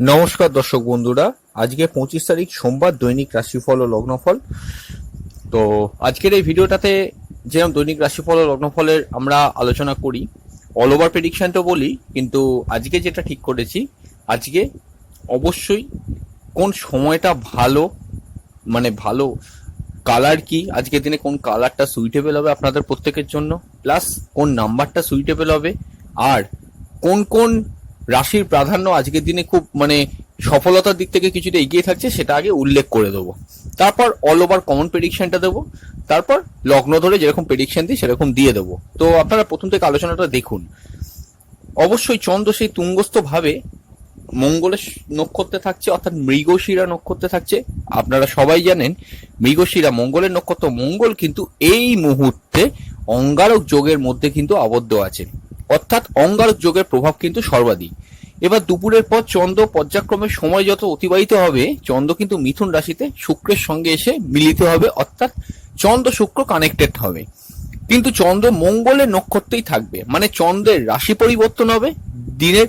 নমস্কার দর্শক বন্ধুরা, আজকে 25 তারিখ সোমবার দৈনিক রাশিফল ও লগ্নফল। তো আজকের এই ভিডিওটাতে যেরকম দৈনিক রাশিফল ও লগ্নফলের আমরা আলোচনা করি, অল ওভার প্রেডিকশন তো বলি, কিন্তু আজকে যেটা ঠিক করেছি, আজকে অবশ্যই কোন সময়টা ভালো, মানে ভালো কালার কি, আজকের দিনে কোন কালারটা সুইটেবল হবে আপনাদের প্রত্যেকের জন্য, প্লাস কোন নাম্বারটা সুইটেবল হবে, আর কোন কোন রাশির প্রাধান্য আজকের দিনে খুব সফলতার দিক থেকে কিছুটা এগিয়ে থাকছে, সেটা আগে উল্লেখ করে দেবো। তারপর অল ওভার কমন প্রেডিকশনটা দেবো, তারপর লগ্ন ধরে যেরকম প্রেডিকশন দিই সেরকম দিয়ে দেবো। তো আপনারা প্রথম থেকে আলোচনাটা দেখুন। অবশ্যই চন্দ্র সেই তুঙ্গস্থ ভাবে মঙ্গলের নক্ষত্রে থাকছে, অর্থাৎ মৃগশিরা নক্ষত্রে থাকছে। আপনারা সবাই জানেন মৃগশিরা মঙ্গলের নক্ষত্র। মঙ্গল কিন্তু এই মুহূর্তে অঙ্গারক যোগের মধ্যে কিন্তু আবদ্ধ আছে, অর্থাৎ অঙ্গারক যোগের প্রভাব কিন্তু সর্বাধিক। এবার দুপুরের পর চন্দ্র পর্যায়ক্রমে সময় যত অতিবাহিত হবে, চন্দ্র কিন্তু মিথুন রাশিতে শুক্রের সঙ্গে এসে মিলিত হবে, অর্থাৎ চন্দ্র শুক্র কানেক্টেড হবে। কিন্তু চন্দ্র মঙ্গলের নক্ষত্রেই থাকবে, মানে চন্দ্রের রাশি পরিবর্তন হবে দিনের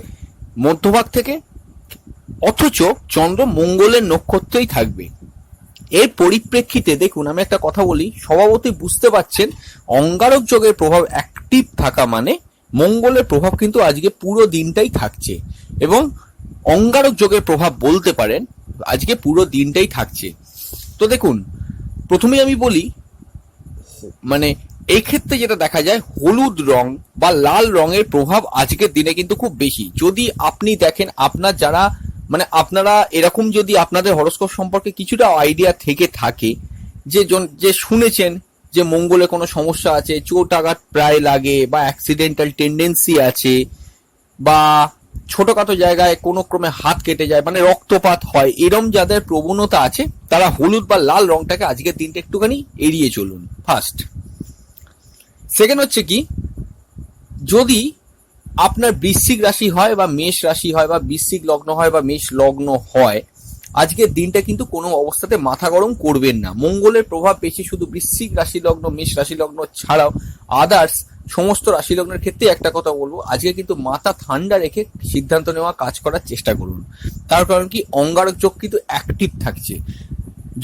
মধ্যভাগ থেকে, অথচ চন্দ্র মঙ্গলের নক্ষত্রেই থাকবে। এর পরিপ্রেক্ষিতে দেখুন, আমি একটা কথা বলি, স্বভাবতই বুঝতে পারছেন অঙ্গারক যোগের প্রভাব অ্যাক্টিভ থাকা মানে মঙ্গলের প্রভাব কিন্তু আজকে পুরো দিনটাই থাকছে, এবং অঙ্গারক যোগের প্রভাব বলতে পারেন আজকে পুরো দিনটাই থাকছে। তো দেখুন, প্রথমে আমি বলি, এই ক্ষেত্রে যেটা দেখা যায়, হলুদ রং বা লাল রঙের প্রভাব আজকের দিনে কিন্তু খুব বেশি। যদি আপনি দেখেন, আপনার যারা আপনারা এরকম যদি আপনাদের হরোস্কোপ সম্পর্কে কিছুটা আইডিয়া থেকে থাকে, যে শুনেছেন যে মঙ্গলে কোনো সমস্যা আছে, চোট আঘাত প্রায় লাগে, বা অ্যাক্সিডেন্টাল টেন্ডেন্সি আছে, বা ছোটখাটো জায়গায় কোনো ক্রমে হাত কেটে যায়, মানে রক্তপাত হয়, এরম যাদের প্রবণতা আছে, তারা হলুদ বা লাল রংটাকে আজকের দিনটা একটুখানি এড়িয়ে চলুন, ফার্স্ট। সেকেন্ড হচ্ছে কি, যদি আপনার বৃশ্চিক রাশি হয় বা মেষ রাশি হয় বা বৃশ্চিক লগ্ন হয় বা মেষ লগ্ন হয়, আজকের দিনটা কিন্তু কোনো অবস্থাতে মাথা গরম করবেন না। মঙ্গলের প্রভাব বেশি শুধু বৃশ্চিক রাশি লগ্ন মেষ রাশি লগ্ন ছাড়াও আদার্স সমস্ত রাশি লগ্নের ক্ষেত্রে একটা কথা বলবো, আজকে কিন্তু মাথা ঠান্ডা রেখে সিদ্ধান্ত নেওয়া, কাজ করার চেষ্টা করুন। তার কারণ কি, অঙ্গারক যোগ কিন্তু অ্যাক্টিভ থাকছে।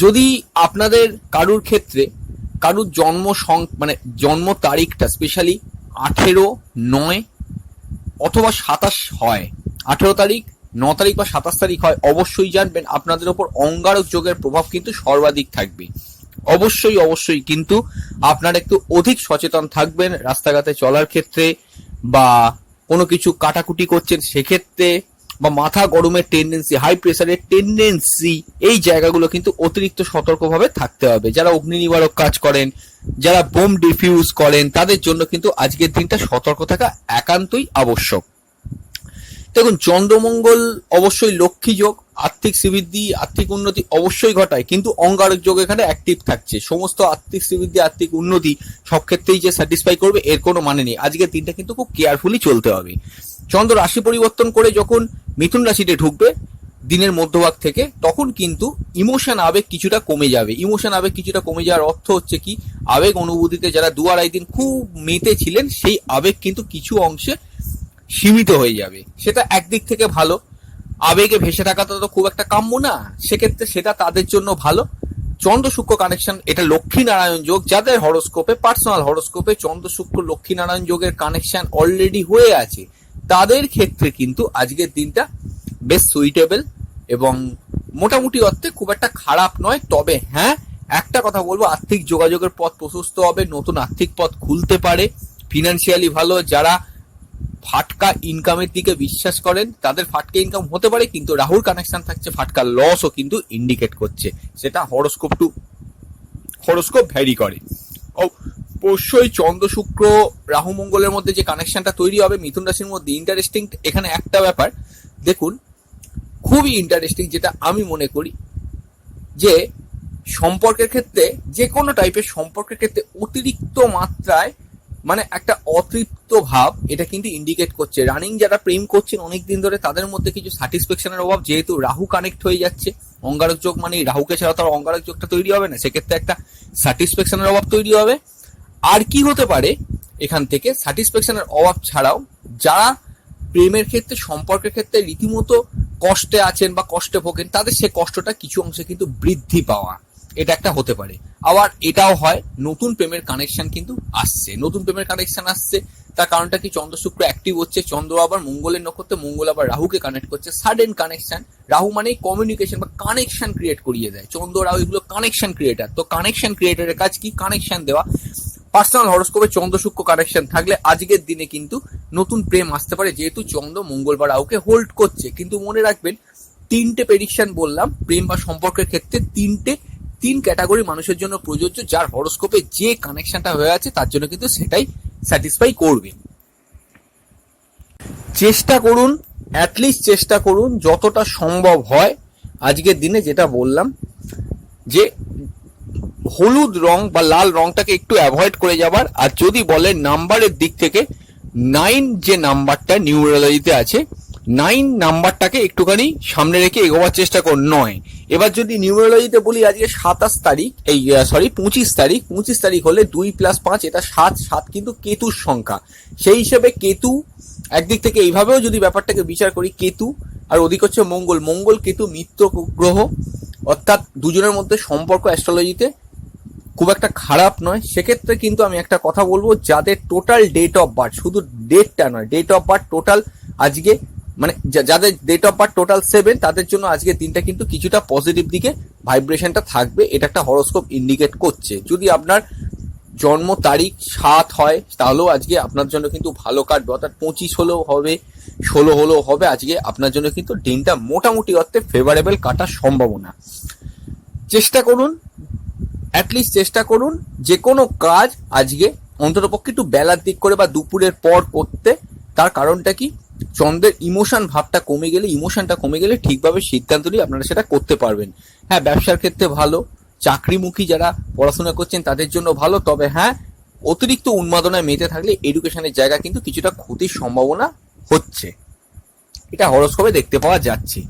যদি আপনাদের কারুর ক্ষেত্রে কারুর জন্ম তারিখটা স্পেশালি 18/9 অথবা 27 হয়, 18 তারিখ, 9 তারিখ বা 27 তারিখ হয়, অবশ্যই জানবেন আপনাদের ওপর অঙ্গারক যোগের প্রভাব কিন্তু সর্বাধিক থাকবে। অবশ্যই অবশ্যই কিন্তু আপনারা একটু অধিক সচেতন থাকবেন রাস্তাঘাটে চলার ক্ষেত্রে, বা কোনো কিছু কাটাকুটি করছেন সেক্ষেত্রে, বা মাথা গরমের টেন্ডেন্সি, হাই প্রেসারের টেন্ডেন্সি, এই জায়গাগুলো কিন্তু অতিরিক্ত সতর্কভাবে থাকতে হবে। যারা অগ্নি নিবারক কাজ করেন, যারা বোম ডিফিউজ করেন, তাদের জন্য কিন্তু আজকের দিনটা সতর্ক থাকা একান্তই আবশ্যক। দেখুন, চন্দ্রমঙ্গল অবশ্যই লক্ষ্মী যোগ, আর্থিক শ্রীবৃদ্ধি, আর্থিক উন্নতি অবশ্যই ঘটায়, কিন্তু অঙ্গারক যোগ এখানে অ্যাক্টিভ থাকছে। সমস্ত আর্থিক শ্রীবৃদ্ধি, আর্থিক উন্নতি সব ক্ষেত্রেই যে স্যাটিসফাই করবে এর কোনো মানে নেই। আজকের দিনটা কিন্তু খুব কেয়ারফুলি চলতে হবে। চন্দ্র রাশি পরিবর্তন করে যখন মিথুন রাশিতে ঢুকবে দিনের মধ্যভাগ থেকে, তখন কিন্তু ইমোশন আবেগ কিছুটা কমে যাবে। ইমোশন আবেগ কিছুটা কমে যাওয়ার অর্থ হচ্ছে কি, আবেগ অনুভূতিতে যারা 2-2.5 দিন খুব মেতে ছিলেন, সেই আবেগ কিন্তু কিছু অংশে সীমিত হয়ে যাবে। সেটা একদিক থেকে ভালো, আবেগে ভেসে থাকাটা তো খুব একটা কাম্য না, সেক্ষেত্রে সেটা তাদের জন্য ভালো। চন্দ্র শুক্র কানেকশন, এটা লক্ষ্মী নারায়ণ যোগ, যাদের হরোস্কোপে, পার্সোনাল হরোস্কোপে চন্দ্র শুক্র লক্ষ্মী নারায়ণ যোগের কানেকশন অলরেডি হয়ে আছে, তাদের ক্ষেত্রে কিন্তু আজকের দিনটা বেশ সুইটেবল এবং মোটামুটি অর্থে খুব একটা খারাপ নয়। তবে হ্যাঁ, একটা কথা বলবো, আর্থিক যোগাযোগের পথ প্রশস্ত হবে, নতুন আর্থিক পথ খুলতে পারে, ফিনান্সিয়ালি ভালো। যারা ফাটকা ইনকামের দিকে বিশ্বাস করেন, তাদের ফাটকা ইনকাম হতে পারে, কিন্তু রাহুর কানেকশন থাকছে, ফাটকা লসও কিন্তু ইন্ডিকেট করছে। সেটা হরোস্কোপ টু হরোস্কোপ ভ্যারি করে। অবশ্যই চন্দ্র শুক্র রাহু মঙ্গলের মধ্যে যে কানেকশনটা তৈরি হবে মিথুন রাশির মধ্যে, ইন্টারেস্টিং এখানে একটা ব্যাপার দেখুন, খুবই ইন্টারেস্টিং, যেটা আমি মনে করি যে সম্পর্কের ক্ষেত্রে, যে কোনো টাইপের সম্পর্কের ক্ষেত্রে অতিরিক্ত মাত্রায় একটা অতৃপ্ত ভাব এটা কিন্তু ইন্ডিকেট করছে। রানিং যারা প্রেম করছেন অনেকদিন ধরে, তাদের মধ্যে কিছু স্যাটিসফ্যাকশনের অভাব, যেহেতু রাহু কানেক্ট হয়ে যাচ্ছে, অঙ্গারক যোগ মানে রাহুকে ছাড়া তার অঙ্গারক যোগটা তৈরি হবে না, সেক্ষেত্রে একটা স্যাটিসফ্যাকশনের অভাব তৈরি হবে। আর কি হতে পারে এখান থেকে, স্যাটিসফ্যাকশনের অভাব ছাড়াও যারা প্রেমের ক্ষেত্রে, সম্পর্কের ক্ষেত্রে রীতিমতো কষ্টে আছেন বা কষ্টে ভোগেন, তাদের সে কষ্টটা কিছু অংশে কিন্তু বৃদ্ধি পাওয়া, এটা একটা হতে পারে। আবার এটাও হয় নতুন প্রেমের কানেকশন কিন্তু আসছে, নতুন প্রেমের কানেকশন আসছে। তার কারণটা কি, চন্দ্র শুক্র অ্যাক্টিভ হচ্ছে, চন্দ্র আবার মঙ্গলের নক্ষত্রে, মঙ্গল আবার রাহুকে কানেক্ট করছে, সাডেন কানেকশন। রাহু মানে কমিউনিকেশন বা কানেকশন ক্রিয়েট করিয়ে দেয়, চন্দ্র রাহু এগুলো কানেকশন ক্রিয়েটার। তো কানেকশন ক্রিয়েটারের কাজ কি, কানেকশন দেওয়া। পার্সোনাল হরোস্কোপে চন্দ্র শুক্র কানেকশন থাকলে আজকের দিনে কিন্তু নতুন প্রেম আসতে পারে, যেহেতু চন্দ্র মঙ্গল বা রাহুকে হোল্ড করছে। কিন্তু মনে রাখবেন, 3টে প্রেডিকশন বললাম প্রেম বা সম্পর্কের ক্ষেত্রে, 3 ক্যাটাগরি মানুষের জন্য প্রযোজ্য। যার হরোস্কোপে যে কানেকশনটা হয়ে আছে তার জন্য কিন্তু সেটাই স্যাটিসফাই করবে। চেষ্টা করুন, অ্যাটলিস্ট চেষ্টা করুন যতটা সম্ভব হয় আজকের দিনে, যেটা বললাম যে হলুদ রং বা লাল রংটাকে একটু অ্যাভয়েড করে যাবার। আর যদি বলেন নাম্বারের দিক থেকে, 9 যে নাম্বারটা নিউমেরোলজিতে আছে, 9 নাম্বারটাকে একটুখানি সামনে রেখে এগোবার চেষ্টা করুন। 9, এবার যদি নিউমেরোলজিতে বলি আজকে 27 তারিখ, 25 তারিখ হলে 2 + 5 এটা 7, 7 কিন্তু কেতুর সংখ্যা। সেই হিসেবে কেতু একদিক থেকে এইভাবেও যদি ব্যাপারটাকে বিচার করি, কেতু আর ওদিক হচ্ছে মঙ্গল কেতু মিত্র গ্রহ, অর্থাৎ দুজনের মধ্যে সম্পর্ক অ্যাস্ট্রোলজিতে খুব একটা খারাপ নয়। সেক্ষেত্রে কিন্তু আমি একটা কথা বলবো, যাদের টোটাল ডেট অফ বার্থ, শুধু ডেটটা নয়, ডেট অফ বার্থ টোটাল আজকে মানে যাদের ডেট অফ বার্থ টোটাল 7, তাদের জন্য আজকে দিনটা কিন্তু কিছুটা পজিটিভ দিকে ভাইব্রেশনটা থাকবে, এটা একটা হরোস্কোপ ইন্ডিকেট করছে। যদি আপনার জন্ম তারিখ 7 হয় তাহলেও আজকে আপনার জন্য কিন্তু ভালো কাটবে, অর্থাৎ 25 হলেও হবে, 16 হলেও হবে। আজকে আপনার জন্য কিন্তু দিনটা মোটামুটি অর্থে ফেভারেবল কাটার সম্ভাবনা। চেষ্টা করুন, অ্যাটলিস্ট চেষ্টা করুন যে কোনো কাজ আজকে অন্ততপক্ষে একটু বেলার দিক করে বা দুপুরের পর করতে। তার কারণটা কি, চন্দ্রের ইমোশনটা কমে গেলে ঠিকভাবে সিদ্ধান্ত নিয়ে আপনারা সেটা করতে পারবেন। হ্যাঁ, ব্যবসার ক্ষেত্রে ভালো, চাকরিমুখী যারা পড়াশোনা করছেন তাদের জন্য ভালো। তবে হ্যাঁ, অতিরিক্ত উন্মাদনায় মেতে থাকলে এডুকেশনের জায়গা কিন্তু কিছুটা ক্ষতির সম্ভাবনা হচ্ছে, এটা হরোস্কোপে দেখতে পাওয়া যাচ্ছে।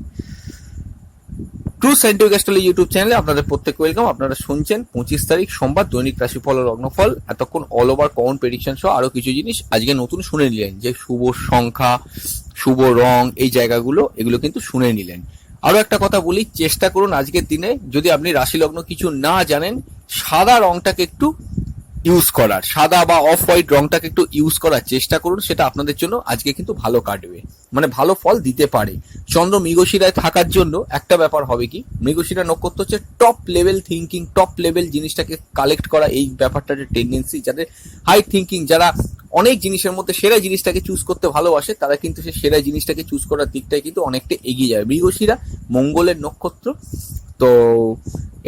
ট্রু সায়েন্টিফিক অ্যাস্ট্রোলজি ইউটিউব চ্যানেলে আপনাদের প্রত্যেক ওয়েলকাম। আপনারা শুনছেন 25 তারিখ সোমবার দৈনিক রাশিফল ও লগ্নফল। এতক্ষণ অল ওভার কমন প্রেডিকশন সহ আরো কিছু জিনিস আজকে নতুন শুনে নিলেন, যে শুভ সংখ্যা, শুভ রং, এই জায়গাগুলো এগুলো কিন্তু শুনে নিলেন। আরো একটা কথা বলি, চেষ্টা করুন আজকের দিনে যদি আপনি রাশি লগ্ন কিছু না জানেন, সাদা রংটাকে একটু ইউজ করার, সাদা বা অফ হোয়াইট রংটাকে একটু ইউজ করার চেষ্টা করুন, সেটা আপনাদের জন্য আজকে কিন্তু ভালো কাটবে, মানে ভালো ফল দিতে পারে। চন্দ্র মৃগশিরায় থাকার জন্য একটা ব্যাপার হবে কি, মৃগশিরা নক্ষত্র হচ্ছে top level thinking, top level জিনিসটাকে কালেক্ট করা, এই ব্যাপারটার টেন্ডেন্সি। যাদের হাই থিঙ্কিং, যারা অনেক জিনিসের মধ্যে সেরা জিনিসটাকে চুজ করতে ভালোবাসে, তারা কিন্তু সেই সেরা জিনিসটাকে চুজ করার দিকটাই কিন্তু অনেকটা এগিয়ে যাবে। মৃগশিরা মঙ্গলের নক্ষত্র, তো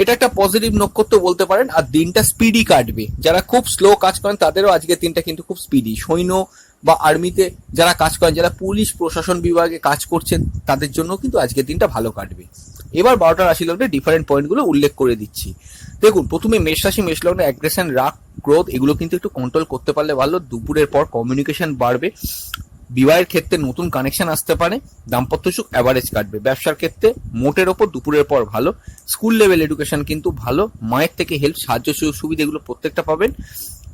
এটা একটা পজিটিভ নক্ষত্র বলতে পারেন। আর দিনটা স্পিডি কাটবে, যারা খুব স্লো কাজ করেন তাদেরও আজকের দিনটা কিন্তু খুব স্পিডি। সৈন্য বা আর্মিতে যারা কাজ করেন, যারা পুলিশ প্রশাসন বিভাগে কাজ করছেন, তাদের জন্য কিন্তু আজকের দিনটা ভালো কাটবে। এবার 12টা রাশি লগ্নের ডিফারেন্ট পয়েন্টগুলো উল্লেখ করে দিচ্ছি। দেখুন, প্রথমে মেষ রাশি, মেষ লগ্নে অ্যাগ্রেশন, রাগ, ক্রোধ এগুলো কিন্তু একটু কন্ট্রোল করতে পারলে ভালো। দুপুরের পর কমিউনিকেশন বাড়বে, বিবাহের ক্ষেত্রে নতুন কানেকশন আসতে পারে, দাম্পত্য সুখ অ্যাভারেজ কাটবে। ব্যবসার ক্ষেত্রে মোটের ওপর দুপুরের পর ভালো। স্কুল লেভেল এডুকেশন কিন্তু ভালো, মায়ের থেকে হেল্প, সাহায্য, সুযোগ সুবিধা এগুলো প্রত্যেকটা পাবেন।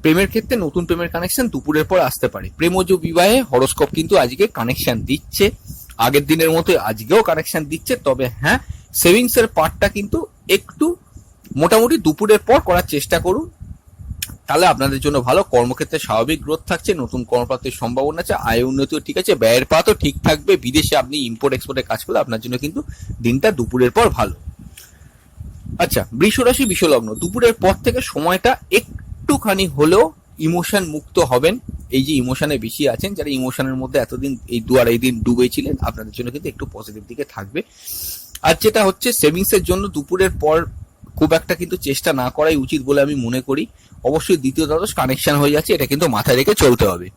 প্রেমের ক্ষেত্রে নতুন প্রেমের কানেকশন দুপুরের পর আসতে পারে। প্রেমজ বিবাহে হরোস্কোপ কিন্তু আজকে কানেকশন দিচ্ছে, আগের দিনের মতো আজকেও কানেকশন দিচ্ছে। তবে হ্যাঁ, সেভিংস এর পার্টটা কিন্তু একটু মোটামুটি দুপুরের পর করার চেষ্টা করুন, তাহলে আপনাদের জন্য ভালো। কর্মক্ষেত্রে স্বাভাবিক গ্রোথ থাকছে, নতুন কর্মপ্রাপ্তির সম্ভাবনা আছে, আয় উন্নতিও ঠিক আছে, ব্যয়ের পাতও ঠিক থাকবে। বিদেশে আপনি ইম্পোর্ট এক্সপোর্টের কাজ করলে আপনার জন্য কিন্তু দিনটা দুপুরের পর ভালো। আচ্ছা, বৃষ রাশি, বৃষ লগ্ন, দুপুরের পর থেকে সময়টা একটুখানি হলেও ইমোশন মুক্ত হবেন। এই যে ইমোশনে বেশি আছেন, যারা ইমোশনের মধ্যে এতদিন এই 2-2.5 দিন ডুবেছিলেন, আপনাদের জন্য কিন্তু একটু পজিটিভ দিকে থাকবে। আর যেটা হচ্ছে সেভিংস এর জন্য দুপুরের পর খুব একটা কিন্তু চেষ্টা না করাই উচিত বলে আমি মনে করি। অবশ্যই দ্বিতীয় দ্বাদশ কানেকশন হয়ে যাচ্ছে, এটা কিন্তু মাথায় রেখে চলতে হবে।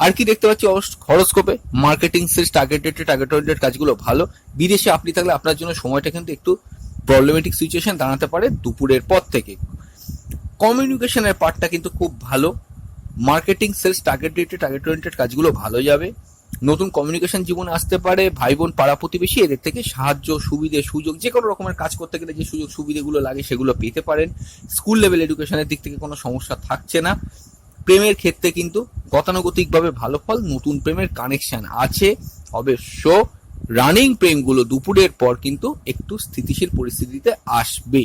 আর কি দেখতে পাচ্ছি হরোস্কোপে, মার্কেটিং, সেলস, টার্গেট ওরিয়েন্টেড কাজগুলো ভালো। বিদেশে আপনি থাকলে আপনার জন্য সময়টা কিন্তু একটু প্রবলেমেটিক সিচুয়েশন দাঁড়াতে পারে দুপুরের পর থেকে। কমিউনিকেশনের পার্টটা কিন্তু খুব ভালো, মার্কেটিং, সেলস, টার্গেট ওরিয়েন্টেড কাজগুলো ভালো যাবে। নতুন কমিউনিকেশন জীবনে আসতে পারে, ভাই বোন, পাড়া প্রতিবেশী এদের থেকে সাহায্য, সুবিধে, সুযোগ, যে কোনো রকমের কাজ করতে গেলে যে সুযোগ সুবিধাগুলো লাগে সেগুলো পেতে পারেন। স্কুল লেভেল এডুকেশনের দিক থেকে কোনো সমস্যা থাকছে না। প্রেমের ক্ষেত্রে কিন্তু গতানুগতিকভাবে ভালো ফল, নতুন প্রেমের কানেকশন আছে অবশ্য। রানিং প্রেমগুলো দুপুরের পর কিন্তু একটু স্থিতিশীল পরিস্থিতিতে আসবে।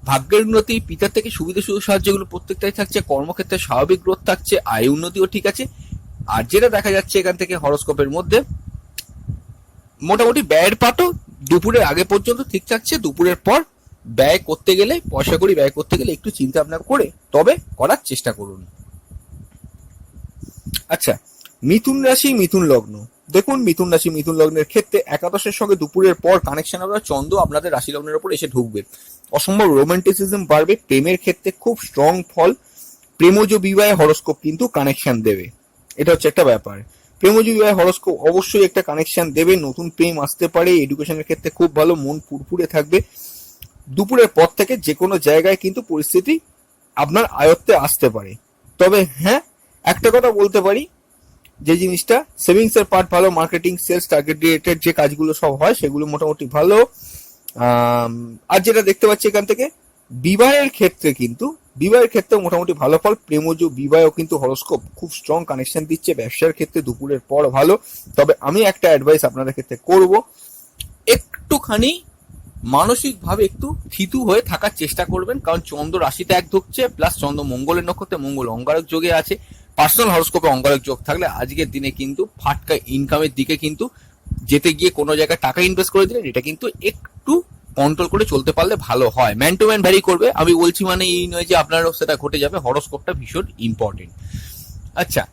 ভাগ্যের উন্নতি, পিতার থেকে সুবিধা সুযোগ সাহায্যগুলো প্রত্যেকটাই থাকছে, কর্মক্ষেত্রে স্বাভাবিক গ্রোথ থাকছে, আয় উন্নতিও ঠিক আছে। আর যেটা দেখা যাচ্ছে এখান থেকে হরোস্কোপের মধ্যে, মোটামুটি ব্যয়ের পাটও দুপুরের আগে পর্যন্ত ঠিক থাকছে। দুপুরের পর ব্যয় করতে গেলে, পয়সা করি ব্যয় করতে গেলে একটু চিন্তা ভাবনা করে তবে করার চেষ্টা করুন। আচ্ছা, মিথুন রাশি মিথুন লগ্ন, দেখুন মিথুন রাশি মিথুন লগ্নের ক্ষেত্রে একাদশের সঙ্গে দুপুরের পর কানেকশন হবে, চন্দ্র আপনাদের রাশি লগ্নের উপর এসে ঢুকবে, অসম্ভব রোমান্টিসিজম বাড়বে, প্রেমের ক্ষেত্রে খুব স্ট্রং ফল, প্রেমজ বিবাহে হরোস্কোপ কিন্তু কানেকশন দেবে, এটা হচ্ছে একটা ব্যাপার। প্রেমজ বিবাহে হরোস্কোপ অবশ্যই একটা কানেকশন দেবে, নতুন প্রেম আসতে পারে, এডুকেশনের ক্ষেত্রে খুব ভালো, মন ফুরফুরে থাকবে। দুপুরের পর থেকে যে কোনো জায়গায় কিন্তু পরিস্থিতি আপনার আয়ত্তে আসতে পারে। তবে হ্যাঁ, একটা কথা বলতে পারি, যে জিনিসটা সেভিংস এর পার্ট ভালো, মার্কেটিং, সেলস, টার্গেট রিলেটেড যে কাজগুলো সব হয় সেগুলো মোটামুটি ভালো। আর যেটা দেখতে পাচ্ছি এখান থেকে বিবাহের ক্ষেত্রে মোটামুটি ভালো ফল, প্রেমজ বিবাহ কিন্তু হরোস্কোপ খুব স্ট্রং কানেকশন দিচ্ছে। ব্যবসার ক্ষেত্রে দুপুরের পর ভালো, তবে আমি একটা অ্যাডভাইস আপনাদের ক্ষেত্রে করব, একটুখানি মানসিকভাবে একটু থিতু হয়ে থাকার চেষ্টা করবেন, কারণ চন্দ্র রাশিতে এক ঢুকছে, প্লাস চন্দ্র মঙ্গলের নক্ষত্রে, মঙ্গল অঙ্গারক যোগে আছে। পার্সোনাল হরোস্কোপে অঙ্গারক যোগ থাকলে আজকের দিনে কিন্তু ফাটকা ইনকামের দিকে কিন্তু যেতে গিয়ে কোনো জায়গায় টাকা ইনভেস্ট করে দিলেন, এটা কিন্তু একটু কন্ট্রোল করে চলতে পারলে ভালো হয়। ম্যান টু ম্যান ভ্যারি করবে, আমি বলছি মানে এই নয় যে আপনারও সেটা ঘটে যাবে, হরোস্কোপটা ভীষণ ইম্পর্টেন্ট। আচ্ছা,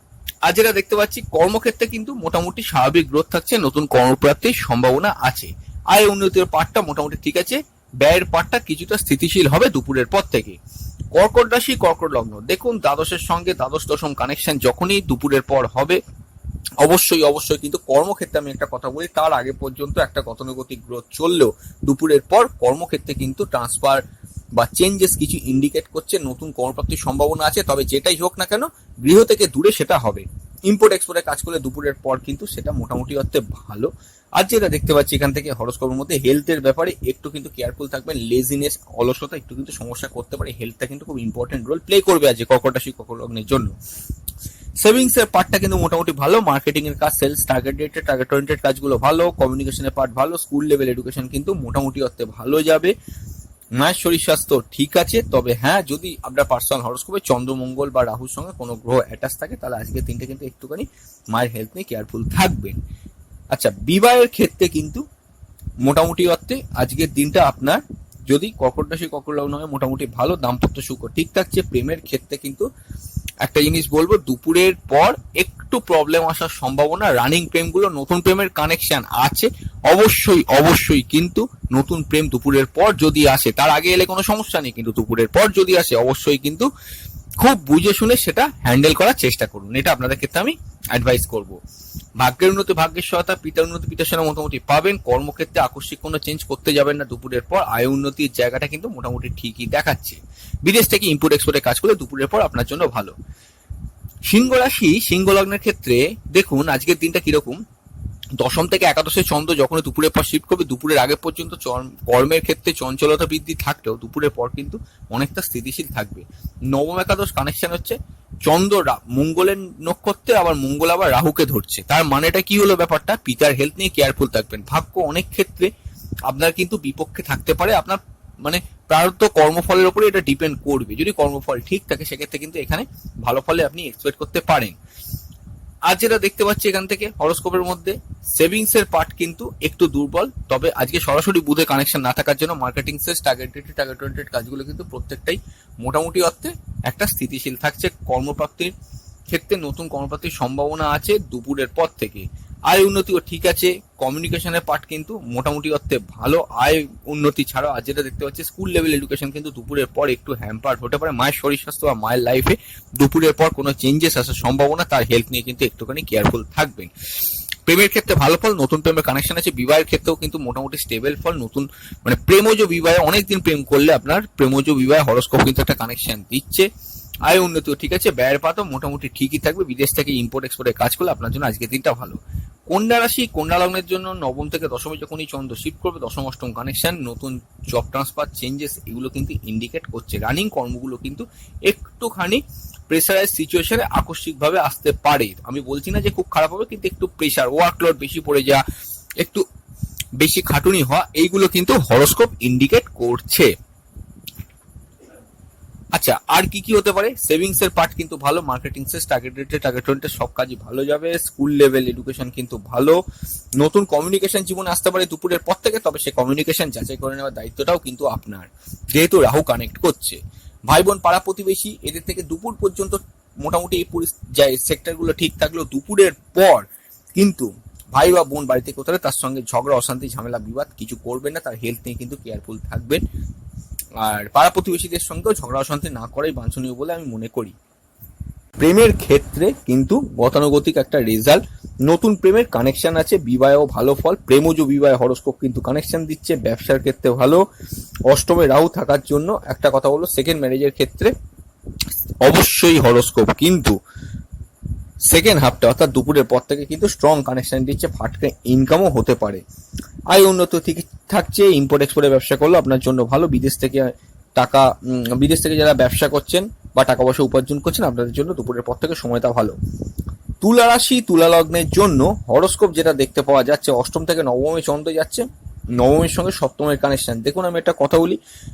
আজ যেটা দেখতে পাচ্ছি কর্মক্ষেত্রে কিন্তু মোটামুটি স্বাভাবিক গ্রোথ থাকছে, নতুন কর্মপ্রাপ্তির সম্ভাবনা আছে, আয় উন্নতির পার্টটা মোটামুটি ঠিক আছে, ব্যয়ের পার্টটা কিছুটা স্থিতিশীল হবে দুপুরের পর থেকে। কর্কট রাশি কর্কট লগ্ন, দেখুন দ্বাদশের সঙ্গে দ্বাদশ দশম কানেকশন যখনই দুপুরের পর হবে, অবশ্যই কিন্তু কর্মক্ষেত্রে আমি একটা কথা বলি, তার আগে পর্যন্ত একটা গতানুগতিক গ্রোথ চললেও দুপুরের পর কর্মক্ষেত্রে কিন্তু ট্রান্সফার বা চেঞ্জেস কিছু ইন্ডিকেট করছে, নতুন কর্মপ্রাপ্তির সম্ভাবনা আছে। তবে যেটাই হোক না কেন গৃহ থেকে দূরে সেটা হবে। ইম্পোর্ট এক্সপোর্টের কাজ করলে দুপুরের পর কিন্তু সেটা মোটামুটি অর্থে ভালো। আর যেটা দেখতে পাচ্ছি এখান থেকে হরোস্কোপের মধ্যে হেলথের ব্যাপারে একটু কিন্তু কেয়ারফুল থাকবেন, লেজিনেস, অলসতা একটু কিন্তু সমস্যা করতে পারে, হেলথটা কিন্তু খুব ইম্পর্টেন্ট রোল প্লে করবে আজ কর্কট রাশি কর্কট লগ্নের জন্য। সেভিংস এর পার্টটা কিন্তু মোটামুটি ভালো, মার্কেটিং এর কাজ, সেলস, টার্গেট ওরিয়েন্টেড কাজগুলো ভালো, কমিউনিকেশনের পার্ট ভালো, স্কুল লেভেল এডুকেশন কিন্তু মোটামুটি অর্থে ভালো যাবে। মায়ের শরীর স্বাস্থ্য ঠিক আছে, তবে হ্যাঁ যদি আপনার পার্সোনাল হরোস্কোপে চন্দ্রমঙ্গল বা রাহুর সঙ্গে কোনো গ্রহ অ্যাটাচ থাকে তাহলে আজকের দিনটা কিন্তু একটুখানি মায়ের হেলথ নিয়ে কেয়ারফুল থাকবেন। আচ্ছা, বিবাহের ক্ষেত্রে কিন্তু মোটামুটি অর্থে আজকের দিনটা আপনার যদি কর্কট রাশি কর্কট লগ্ন হয় মোটামুটি ভালো, দাম্পত্য সুখ ঠিক থাকছে। প্রেমের ক্ষেত্রে কিন্তু একটা জিনিস বলবো, দুপুরের পর একটু প্রবলেম আসার সম্ভাবনা, রানিং প্রেমগুলো, নতুন প্রেমের কানেকশন আছে, অবশ্যই কিন্তু নতুন প্রেম দুপুরের পর যদি আসে, তার আগে এলে কোনো সমস্যা নেই, কিন্তু দুপুরের পর যদি আসে অবশ্যই কিন্তু খুব বুঝে শুনে সেটা হ্যান্ডেল করার চেষ্টা করুন, এটা আপনাদের ক্ষেত্রে আমি অ্যাডভাইস করব। ভাগ্যের উন্নতি ভাগ্যের সহায়তা, পিতার উন্নতি পিতার সঙ্গে মোটামুটি পাবেন, কর্মক্ষেত্রে আকস্মিক কোনো চেঞ্জ করতে যাবেন না দুপুরের পর, আয় উন্নতির জায়গাটা কিন্তু মোটামুটি ঠিকই দেখাচ্ছে। বিদেশ থেকে ইম্পোর্ট এক্সপোর্টের কাজ করলে দুপুরের পর আপনার জন্য ভালো। সিংহ রাশি সিংহ লগ্নের ক্ষেত্রে দেখুন আজকের দিনটা কিরকম, দশম থেকে একাদশে চন্দ্র যখন দুপুরের পর শিফট করবে, দুপুরের আগে পর্যন্ত কর্মের ক্ষেত্রে চঞ্চলতা বৃদ্ধি থাকলেও দুপুরের পর কিন্তু অনেকটা স্থিতিশীল থাকবে। নবম একাদশ কানেকশন হচ্ছে চন্দ্র মঙ্গলের নক্ষত্রে, আবার মঙ্গল আবার রাহুকে ধরছে, তার মানেটা কি হলো ব্যাপারটা, পিতার হেলথ নিয়ে কেয়ারফুল থাকবেন। ভাগ্য অনেক ক্ষেত্রে আপনার কিন্তু বিপক্ষে থাকতে পারে, আপনার মানে প্রারব্ধ কর্মফলের উপরে এটা ডিপেন্ড করবে, যদি কর্মফল ঠিক থাকে সেক্ষেত্রে কিন্তু এখানে ভালো ফলে আপনি এক্সপেক্ট করতে পারেন। আজ যেটা দেখতে পাচ্ছি এখান থেকে হরোস্কোপের মধ্যে সেভিংস এর পার্ট কিন্তু একটু দুর্বল, তবে আজকে সরাসরি বুধের কানেকশন না থাকার জন্য মার্কেটিং সেলস, টার্গেট ওরিয়েন্টেড কাজগুলো কিন্তু প্রত্যেকটাই মোটামুটি অর্থে একটা স্থিতিশীল থাকছে। কর্মপ্রাপ্তির ক্ষেত্রে নতুন কর্মপ্রাপ্তির সম্ভাবনা আছে দুপুরের পর থেকে। আয় উন্নতিও ঠিক আছে, কমিউনিকেশনের পার্ট কিন্তু মোটামুটি অর্থে ভালো, আয় উন্নতি ছাড়াও আজ যেটা দেখতে পাচ্ছি স্কুল লেভেল এডুকেশন কিন্তু দুপুরের পর একটু হ্যাম্পার হতে পারে। মায়ের শরীর স্বাস্থ্য বা মায়ের লাইফে দুপুরের পর কোনো চেঞ্জেস আসার সম্ভাবনা, তার হেলথ নিয়ে কিন্তু একটুখানি কেয়ারফুল থাকবেন। প্রেমের ক্ষেত্রে ভালো ফল, নতুন প্রেমের কানেকশন আছে। বিবাহের ক্ষেত্রেও কিন্তু মোটামুটি স্টেবল ফল, নতুন মানে প্রেমজ বিবাহে অনেকদিন প্রেম করলে আপনার প্রেমজ বিবাহে হরোস্কোপ কিন্তু একটা কানেকশন দিচ্ছে। আয় উন্নতিও ঠিক আছে, ব্যয়ের পাতও মোটামুটি ঠিকই থাকবে। বিদেশ থেকে ইম্পোর্ট এক্সপোর্টের কাজ করলে আপনার জন্য আজকের দিনটা ভালো। কন্যা রাশি কন্যা লগ্নের জন্য নবম থেকে দশমে যখনই চন্দ্র শিফট করবে, দশম অষ্টম কানেকশন, নতুন জব ট্রান্সফার, চেঞ্জেস এগুলো কিন্তু ইন্ডিকেট করছে। রানিং কর্মগুলো কিন্তু একটুখানি প্রেসারাইজ সিচুয়েশনে আকস্মিকভাবে আসতে পারে, আমি বলছি না যে খুব খারাপ হবে, কিন্তু একটু প্রেসার ওয়ার্কলোড বেশি পড়ে যা, একটু বেশি খাটুনি হওয়া, এইগুলো কিন্তু হরোস্কোপ ইন্ডিকেট করছে। আচ্ছা, আর কি কি হতে পারে? সেভিংস এর পার্ট কিন্তু ভালো, মার্কেটিং সেলস, টার্গেট রেটে টার্গেট রেটে সব কাজই ভালো যাবে, স্কুল লেভেল এডুকেশন কিন্তু ভালো, নতুন কমিউনিকেশন জীবনে আসতে পারে দুপুরের পর থেকে, তবে সেই কমিউনিকেশন যাচাই করে নেওয়ার দায়িত্বটাও কিন্তু আপনার, যেহেতু রাহু কানেক্ট করছে। ভাই বোন পাড়া প্রতিবেশী এদের থেকে দুপুর পর্যন্ত মোটামুটি এই সেক্টরগুলো ঠিক থাকলেও দুপুরের পর কিন্তু ভাই বা বোন বাড়িতে কোথাও তার সঙ্গে ঝগড়া, অশান্তি, ঝামেলা, বিবাদ কিছু করবেন না, তার হেলথ নিয়ে কিন্তু কেয়ারফুল থাকবেন। আর পাড়া প্রতিবেশীদের সঙ্গেও ঝগড়া অশান্তি না করাই বাঞ্ছনীয় বলে আমি মনে করি। প্রেমের ক্ষেত্রে কিন্তু গতানুগতিক একটা রেজাল্ট, নতুন প্রেমের কানেকশন আছে, বিবাহ ভালো ফল, প্রেমজ বিবাহ হরোস্কোপ কিন্তু কানেকশন দিচ্ছে। ব্যবসার ক্ষেত্রে ভালো, অষ্টমে রাহু থাকার জন্য একটা কথা বলবো, সেকেন্ড ম্যারেজের ক্ষেত্রে অবশ্যই হরোস্কোপ কিন্তু সেকেন্ড হাফটা অর্থাৎ দুপুরের পর থেকে কিন্তু স্ট্রং কানেকশন দিচ্ছে, ফাটকে ইনকামও হতে পারে। আয় উন্নত ঠিক থাকছে, ইম্পোর্ট এক্সপোর্টের ব্যবসা করলে আপনার জন্য ভালো। বিদেশ থেকে যারা ব্যবসা করছেন বা টাকা পয়সা উপার্জন করছেন, আপনাদের জন্য দুপুরের পর থেকে সময়টা ভালো। তুলা রাশি, তুলা লগ্নের জন্য হরোস্কোপ যেটা দেখতে পাওয়া যাচ্ছে, অষ্টম থেকে নবমে চন্দ্র যাচ্ছে, নবমের সঙ্গে সপ্তমের কানেকশন। দেখুন, আমি একটা কথা বলি,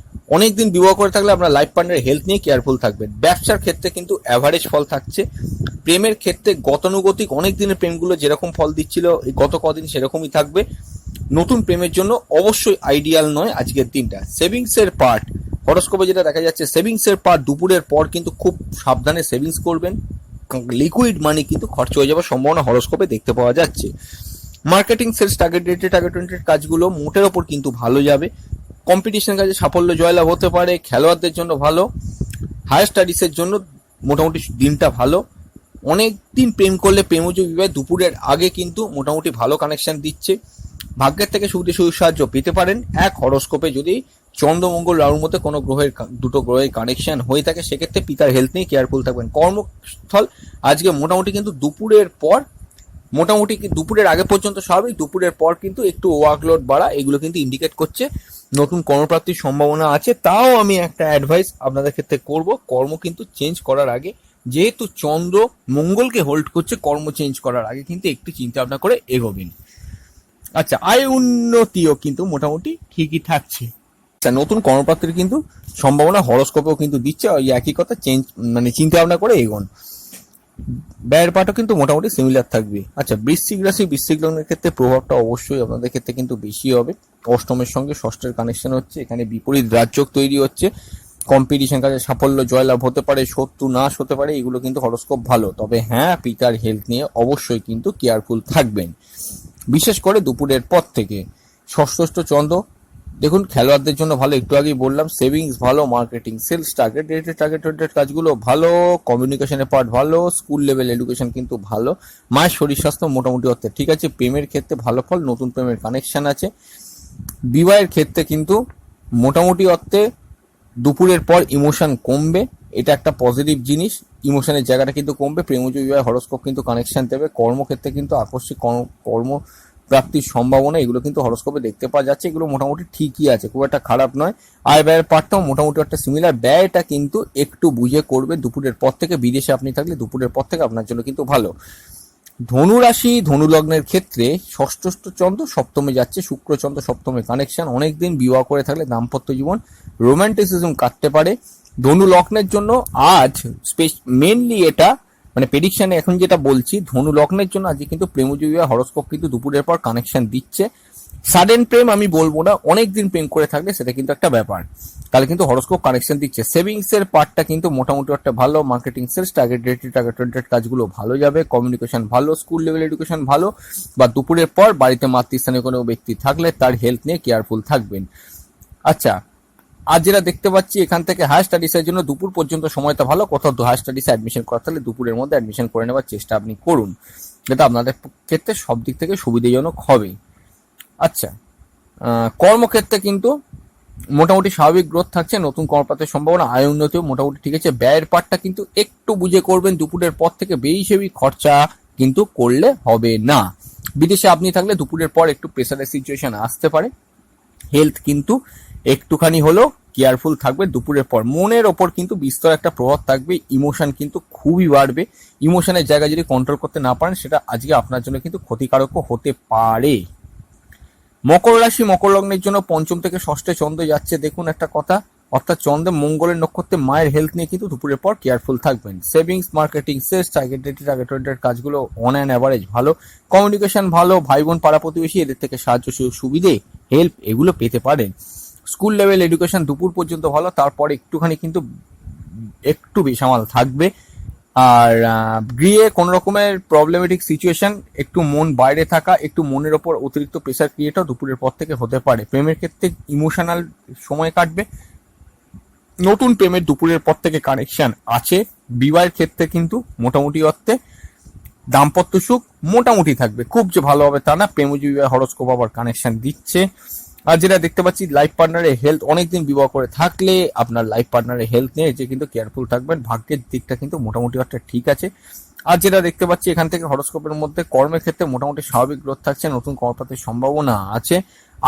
অনেকদিন বিবাহ করে থাকলে আপনার লাইফ পার্টনারের হেলথ নিয়ে কেয়ারফুল থাকবেন। ব্যবসার ক্ষেত্রে কিন্তু অ্যাভারেজ ফল থাকছে। প্রেমের ক্ষেত্রে গতানুগতিক অনেক দিনের প্রেমগুলো যেরকম ফল দিচ্ছিল গত কদিন সেরকমই থাকবে। নতুন প্রেমের জন্য অবশ্যই আইডিয়াল নয় আজকের দিনটা। সেভিংস এর পার্ট হরোস্কোপে যেটা দেখা যাচ্ছে, সেভিংস এর পার্ট দুপুরের পর কিন্তু খুব সাবধানে সেভিংস করবেন, লিকুইড মানি কিন্তু খরচ হয়ে যাওয়ার সম্ভাবনা হরোস্কোপে দেখতে পাওয়া যাচ্ছে। মার্কেটিং সেলস, টার্গেট রেটেড কাজগুলো মোটের ওপর কিন্তু ভালো যাবে। কম্পিটিশন কাজে সাফল্য জয়লাভ হতে পারে, খেলোয়াড়দের জন্য ভালো। হায়ার স্টাডিজের জন্য মোটামুটি দিনটা ভালো। অনেক দিন প্রেম করলে প্রেমজ বিবাহ দুপুরের আগে কিন্তু মোটামুটি ভালো কানেকশন দিচ্ছে। ভাগ্যের থেকে সুবিধে সুযোগ সাহায্য পেতে পারেন। এক হরোস্কোপে যদি চন্দ্রমঙ্গল রাহুর মধ্যে কোনো দুটো গ্রহের কানেকশন হয়ে থাকে, সেক্ষেত্রে পিতার হেলথ নিয়ে কেয়ারফুল থাকবেন। কর্মস্থল আজকে মোটামুটি কিন্তু দুপুরের পর, মোটামুটি দুপুরের আগে পর্যন্ত স্বাভাবিক, দুপুরের পর কিন্তু একটু ওয়ার্কলোড বাড়া, এগুলো কিন্তু ইন্ডিকেট করছে নতুন কর্মপ্রাপ্তির সম্ভাবনা আছে। তাও আমি একটা অ্যাডভাইস আপনাদের ক্ষেত্রে করব, কর্ম কিন্তু চেঞ্জ করার আগে, যেহেতু চন্দ্র মঙ্গলকে হোল্ড করছে, কর্ম চেঞ্জ করার আগে কিন্তু একটু চিন্তা ভাবনা করে এগোবেন। আচ্ছা, আয় উন্নতিও কিন্তু মোটামুটি ঠিকই থাকছে। আচ্ছা, নতুন কর্মপ্রাপ্তির কিন্তু সম্ভাবনা হরোস্কোপেও কিন্তু দিচ্ছে, ওই একই কথা, চেঞ্জ মানে চিন্তা ভাবনা করে এগোন। ব্যয়ের পাটও কিন্তু মোটামুটি সিমিলার থাকবে। আচ্ছা, বৃশ্চিক রাশি, বৃশ্চিক লগ্নের ক্ষেত্রে প্রভাবটা অবশ্যই আপনাদের ক্ষেত্রে কিন্তু বেশি হবে। অষ্টমের সঙ্গে ষষ্ঠের কানেকশন হচ্ছে, এখানে বিপরীত রাজযোগ তৈরি হচ্ছে। কম্পিটিশন কাজে সাফল্য জয়লাভ হতে পারে, শত্রু নাশ হতে পারে, এগুলো কিন্তু হরোস্কোপ ভালো। তবে হ্যাঁ, পিতার হেলথ নিয়ে অবশ্যই কিন্তু কেয়ারফুল থাকবেন, বিশেষ করে দুপুরের পর থেকে। ষষ্ঠ চন্দ্র দেখুন, খেলোয়াড়দের জন্য ভালো, একটু আগেই বললাম। সেভিংস ভালো, মার্কেটিং সেলস, টার্গেট রেটেড কাজগুলো ভালো, কমিউনিকেশনের পার্ট ভালো, স্কুল লেভেল এডুকেশন কিন্তু ভালো। মায়ের শরীর স্বাস্থ্য মোটামুটি অর্থে ঠিক আছে। প্রেমের ক্ষেত্রে ভালো ফল, নতুন প্রেমের কানেকশন আছে। বিবাহের ক্ষেত্রে কিন্তু মোটামুটি অর্থে দুপুরের পর ইমোশন কমবে, এটা একটা পজিটিভ জিনিস। ইমোশনের জায়গাটা কিন্তু কমবে। প্রেমজ বিবাহ হরোস্কোপ কিন্তু কানেকশন দেবে। কর্মক্ষেত্রে কিন্তু আকস্মিক কর্ম প্রাপ্তির সম্ভাবনা, এগুলো কিন্তু হরোস্কোপে দেখতে পাওয়া যাচ্ছে। এগুলো মোটামুটি ঠিকই আছে, খুব একটা খারাপ নয়। আয় ব্যয়ের পার্টটাও মোটামুটি একটা সিমিলার। ব্যয়টা কিন্তু একটু বুঝে করবে দুপুরের পর থেকে। বিদেশে আপনি থাকলে দুপুরের পর থেকে আপনার জন্য কিন্তু ভালো। ধনু রাশি, ধনু লগ্নের ক্ষেত্রে ষষ্ঠ চন্দ্র সপ্তমে যাচ্ছে, শুক্র চন্দ্র সপ্তমে কানেকশন। অনেকদিন বিবাহ করে থাকলে দাম্পত্য জীবন রোমান্টিসিজম কাটতে পারে। ধনু লগ্নের জন্য আজ মেনলি এটা মানে প্রেডিকশনে এখন যেটা বলছি, ধনু লগ্নের জন্য আজকে কিন্তু প্রেমজ বিবাহ হরোস্কোপ কিন্তু দুপুরের পর কানেকশন দিচ্ছে। সাডেন প্রেম আমি বলবো না, অনেকদিন প্রেম করে থাকলে সেটা কিন্তু একটা ব্যাপার, তাহলে কিন্তু হরোস্কোপ কানেকশন দিচ্ছে। সেভিংস এর পার্টটা কিন্তু মোটামুটি একটা ভালো। মার্কেটিং সেলস, টার্গেট রেটেড কাজগুলো ভালো যাবে। কমিউনিকেশন ভালো, স্কুল লেভেল এডুকেশন ভালো। বা দুপুরের পর বাড়িতে মাতৃস্থানীয় কোনো ব্যক্তি থাকলে তার হেলথ নিয়ে কেয়ারফুল থাকবেন। আচ্ছা, আজ যেটা দেখতে পাচ্ছি, এখান থেকে হায়ার স্টাডিজের জন্য দুপুর পর্যন্ত সময়টা ভালো। কোথাও হায়ার স্টাডিজে অ্যাডমিশন করা থাকলে দুপুরের মধ্যে অ্যাডমিশন করে নেওয়ার চেষ্টা আপনি করুন, যেটা আপনাদের ক্ষেত্রে সব দিক থেকে সুবিধাজনক হবে। আচ্ছা, কর্মক্ষেত্রে কিন্তু মোটামুটি স্বাভাবিক গ্রোথ থাকছে, নতুন কর্মপ্রাপ্তির সম্ভাবনা, আয় উন্নতিও মোটামুটি ঠিক আছে। ব্যয়ের পার্টটা কিন্তু একটু বুঝে করবেন, দুপুরের পর থেকে বেশি খরচা কিন্তু করলে হবে না। বিদেশে আপনি থাকলে দুপুরের পর একটু প্রেসারের সিচুয়েশন আসতে পারে। হেলথ কিন্তু একটুখানি হলেও কেয়ারফুল থাকবে দুপুরের পর। মনের ওপর কিন্তু বিস্তর একটা প্রভাব থাকবে, ইমোশন কিন্তু খুবই বাড়বে। ইমোশনের জায়গা যদি কন্ট্রোল করতে না পারেন, সেটা আজকে আপনার জন্য কিন্তু ক্ষতিকারকও হতে পারে। মকর রাশি মকর লগ্নের জন্য পঞ্চম থেকে ষষ্ঠে চন্দ্র যাচ্ছে। দেখুন একটা কথা, অর্থাৎ চন্দ্রে মঙ্গলের নক্ষত্রে মায়ের হেলথ নিয়ে কিন্তু দুপুরের পর কেয়ারফুল থাকবেন। সেভিংস, মার্কেটিং, সেলস, টার্গেটেড কাজগুলো অন অ্যান অ্যাভারেজ ভালো। কমিউনিকেশন ভালো, ভাই বোন পাড়া প্রতিবেশী এদের থেকে সাহায্য সুবিধে হেল্প এগুলো পেতে পারেন। স্কুল লেভেল এডুকেশন দুপুর পর্যন্ত ভালো, তারপরে একটুখানি কিন্তু একটু বেসামাল থাকবে। আর গৃহে কোন রকমের প্রবলেমেটিক সিচুয়েশন, একটু মন বাইরে থাকা, একটু মনের ওপর অতিরিক্ত প্রেসার ক্রিয়েটও দুপুরের পর থেকে হতে পারে। প্রেমের ক্ষেত্রে ইমোশনাল সময় কাটবে। নতুন প্রেমের দুপুরের পর থেকে কানেকশন আছে। বিবাহের ক্ষেত্রে কিন্তু মোটামুটি অর্থে দাম্পত্য সুখ মোটামুটি থাকবে, খুব যে ভালো হবে তা না। প্রেমজীবী বিবাহ হরস্কোপ আবার কানেকশন দিচ্ছে। আর যেটা দেখতে পাচ্ছি, লাইফ পার্টনারের হেলথ, অনেকদিন বিবাহ করে থাকলে আপনার লাইফ পার্টনারের হেলথ নিয়ে যে কিন্তু কেয়ারফুল থাকবেন। ভাগ্যের দিকটা কিন্তু মোটামুটি একটা ঠিক আছে। আর যেটা দেখতে পাচ্ছি এখান থেকে হরস্কোপের মধ্যে, কর্মের ক্ষেত্রে মোটামুটি স্বাভাবিক গ্রোথ থাকছে, নতুন কর্মপ্রাপ্তির সম্ভাবনা আছে।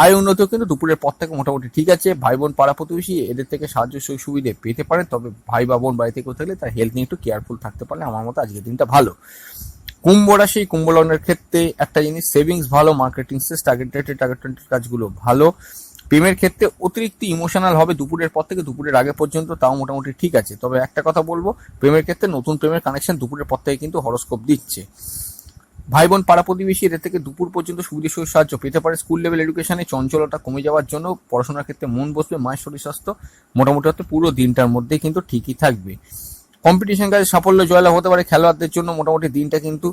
আয় উন্নতিও কিন্তু দুপুরের পর থেকে মোটামুটি ঠিক আছে। ভাই বোন পাড়া প্রতিবেশী এদের থেকে সাহায্য সুবিধে পেতে পারেন, তবে ভাই বা বোন বাড়িতে কেউ থাকলে তার হেলথ নিয়ে একটু কেয়ারফুল থাকতে পারলে আমার মতো আজকের দিনটা ভালো। কুম্ভ রাশি কুম্ভ লগ্নের ক্ষেত্রে একটা জিনিস, সেভিংস ভালো, মার্কেটিং সেলস, টার্গেটেড কাজগুলো ভালো। প্রেমের ক্ষেত্রে অতিরিক্ত ইমোশনাল হবে দুপুরের পর থেকে দুপুরের আগে পর্যন্ত, তাও মোটামুটি ঠিক আছে। তবে একটা কথা বলবো, প্রেমের ক্ষেত্রে নতুন প্রেমের কানেকশন দুপুরের পর থেকে কিন্তু হরস্কোপ দিচ্ছে। ভাই বোন পাড়া প্রতিবেশী এদের থেকে দুপুর পর্যন্ত সুবিধা সাহায্য পেতে পারে। স্কুল লেভেল এডুকেশনে চঞ্চলতা কমে যাওয়ার জন্য পড়াশোনার ক্ষেত্রে মন বসবে। মায়ের শরীর স্বাস্থ্য মোটামুটি হতে পুরো দিনটার মধ্যে কিন্তু ঠিকই থাকবে। কম্পিটিশন কাজে সাফল্য জয়লাভ হতে পারে। খেলোয়াড়দের জন্য মোটামুটি দিনটা কিন্তু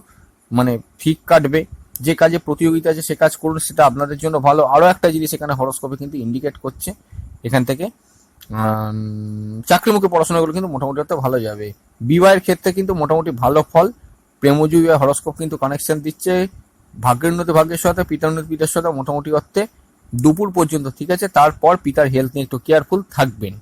মানে ঠিক কাটবে। যে কাজে প্রতিযোগিতা আছে সে কাজ করুন, সেটা আপনাদের জন্য ভালো। আরো একটা জিনিস এখানে হরস্কোপে কিন্তু ইন্ডিকেট করছে, এখান থেকে চাকরিমুখী পড়াশোনাগুলো কিন্তু মোটামুটি হতে ভালো যাবে। বিবাহের ক্ষেত্রে কিন্তু মোটামুটি ভালো ফল। প্রেমজীবী হরস্কোপ কিন্তু কানেকশন দিচ্ছে। ভাগ্যের উন্নতি ভাগ্যের সাথে, পিতার উন্নতি পিতার সাথে মোটামুটি অর্থে দুপুর পর্যন্ত ঠিক আছে। তারপর পিতার হেলথ নিয়ে একটু কেয়ারফুল থাকবেন।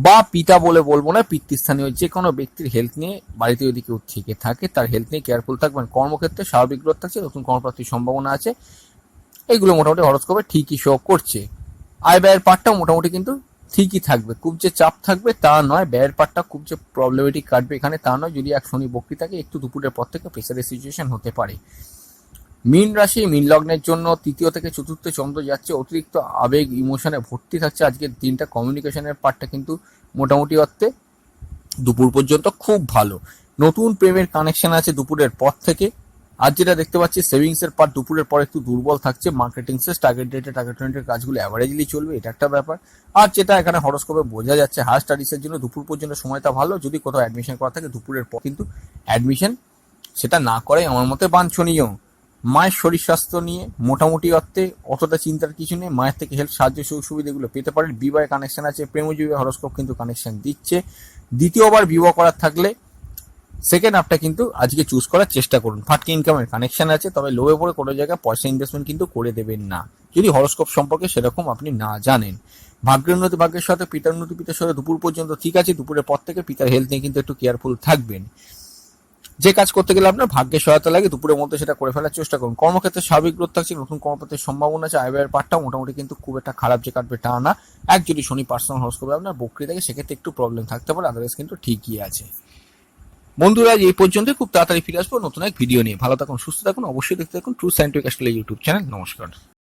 বা পিতা বলে বলবো না, পিতৃস্থানীয় যে কোনো ব্যক্তির হেলথ নিয়ে বাড়িতে যদি কেউ থেকে থাকে তার হেলথ নিয়ে কেয়ারফুল থাকবেন। কর্মক্ষেত্রে স্বাভাবিক গ্রোথ থাকছে, নতুন কর্মপ্রাপ্তির সম্ভাবনা আছে। এইগুলো মোটামুটি হরস্কোপে ঠিকই শো করছে। আয় ব্যয়ের পার্টটাও মোটামুটি কিন্তু ঠিকই থাকবে, খুব যে চাপ থাকবে তা নয়। ব্যয়ের পার্টটা খুব যে প্রবলেমেটিক কাটবে এখানে তা নয়। যদি এক শনি বক্রি থাকে, একটু দুপুরের পর থেকে প্রেসারের সিচুয়েশন হতে পারে। মীন রাশি মীন লগ্নের জন্য তৃতীয় থেকে চতুর্থ চন্দ্র যাচ্ছে। অতিরিক্ত আবেগ ইমোশনে ভর্তি থাকছে আজকের দিনটা। কমিউনিকেশনের পার্টটা কিন্তু মোটামুটি অর্থে দুপুর পর্যন্ত খুব ভালো। নতুন প্রেমের কানেকশন আছে দুপুরের পর থেকে। আর যেটা দেখতে পাচ্ছি, সেভিংস এর পার্ট দুপুরের পর একটু দুর্বল থাকছে। মার্কেটিং সেলস, টার্গেটেড কাজগুলো অ্যাভারেজলি চলবে, এটা একটা ব্যাপার। আর যেটা এখানে হরস্কোপে বোঝা যাচ্ছে, হায়ার স্টাডিজের জন্য দুপুর পর্যন্ত সময়টা ভালো। যদি কোথাও অ্যাডমিশন করা থাকে দুপুরের পর কিন্তু অ্যাডমিশন সেটা না করাই আমার মতে বাঞ্ছনীয়। মায়ের শরীর স্বাস্থ্য নিয়ে মোটামুটি অর্থে অতটা চিন্তার কিছু নেই। মায়ের থেকে হেল্প সাহায্য সুবিধাগুলো পেতে পারেন। বিবাহের কানেকশন আছে। প্রেমজীবী হরস্কোপ কিন্তু কানেকশন দিচ্ছে। দ্বিতীয়বার বিবাহ করার থাকলে সেকেন্ড হাফটা কিন্তু আজকে চুজ করার চেষ্টা করুন। ফাটকি ইনকামের কানেকশন আছে, তবে লোভে পড়ে কোনো জায়গায় পয়সা ইনভেস্টমেন্ট কিন্তু করে দেবেন না, যদি হরস্কোপ সম্পর্কে সেরকম আপনি না জানেন। ভাগ্যের উন্নতি ভাগ্যের সাথে, পিতার উন্নতি পিতার সাথে দুপুর পর্যন্ত ঠিক আছে। দুপুরের পর থেকে পিতার হেলথ নিয়ে কিন্তু একটু কেয়ারফুল থাকবেন। যে কাজ করতে গেলে আপনার ভাগ্যের সহায়তা লাগে, দুপুরের মধ্যে সেটা করে ফেলার চেষ্টা করুন। কর্মক্ষেত্রে স্বাভাবিক গ্রোথ থাকছে, নতুন কর্মপ্রাপ্তির সম্ভাবনা আছে। আয় ব্যয়ের পার্টটা মোটামুটি কিন্তু খুব একটা খারাপ যে কাটবে তা না। এক যদি শনি পার্সোনাল হরস্কোপে আপনার বকরি থাকে, সেক্ষেত্রে একটু প্রবলেম থাকতে পারে, আদারওয়াইজ কিন্তু ঠিকই আছে। বন্ধুরা, এই পর্যন্ত, খুব তাড়াতাড়ি ফিরে আসবো নতুন এক ভিডিও নিয়ে। ভালো থাকুন, সুস্থ থাকুন, অবশ্যই দেখতে থাকুন ট্রু সায়েন্টিফিক ইউটিউব চ্যানেল। নমস্কার।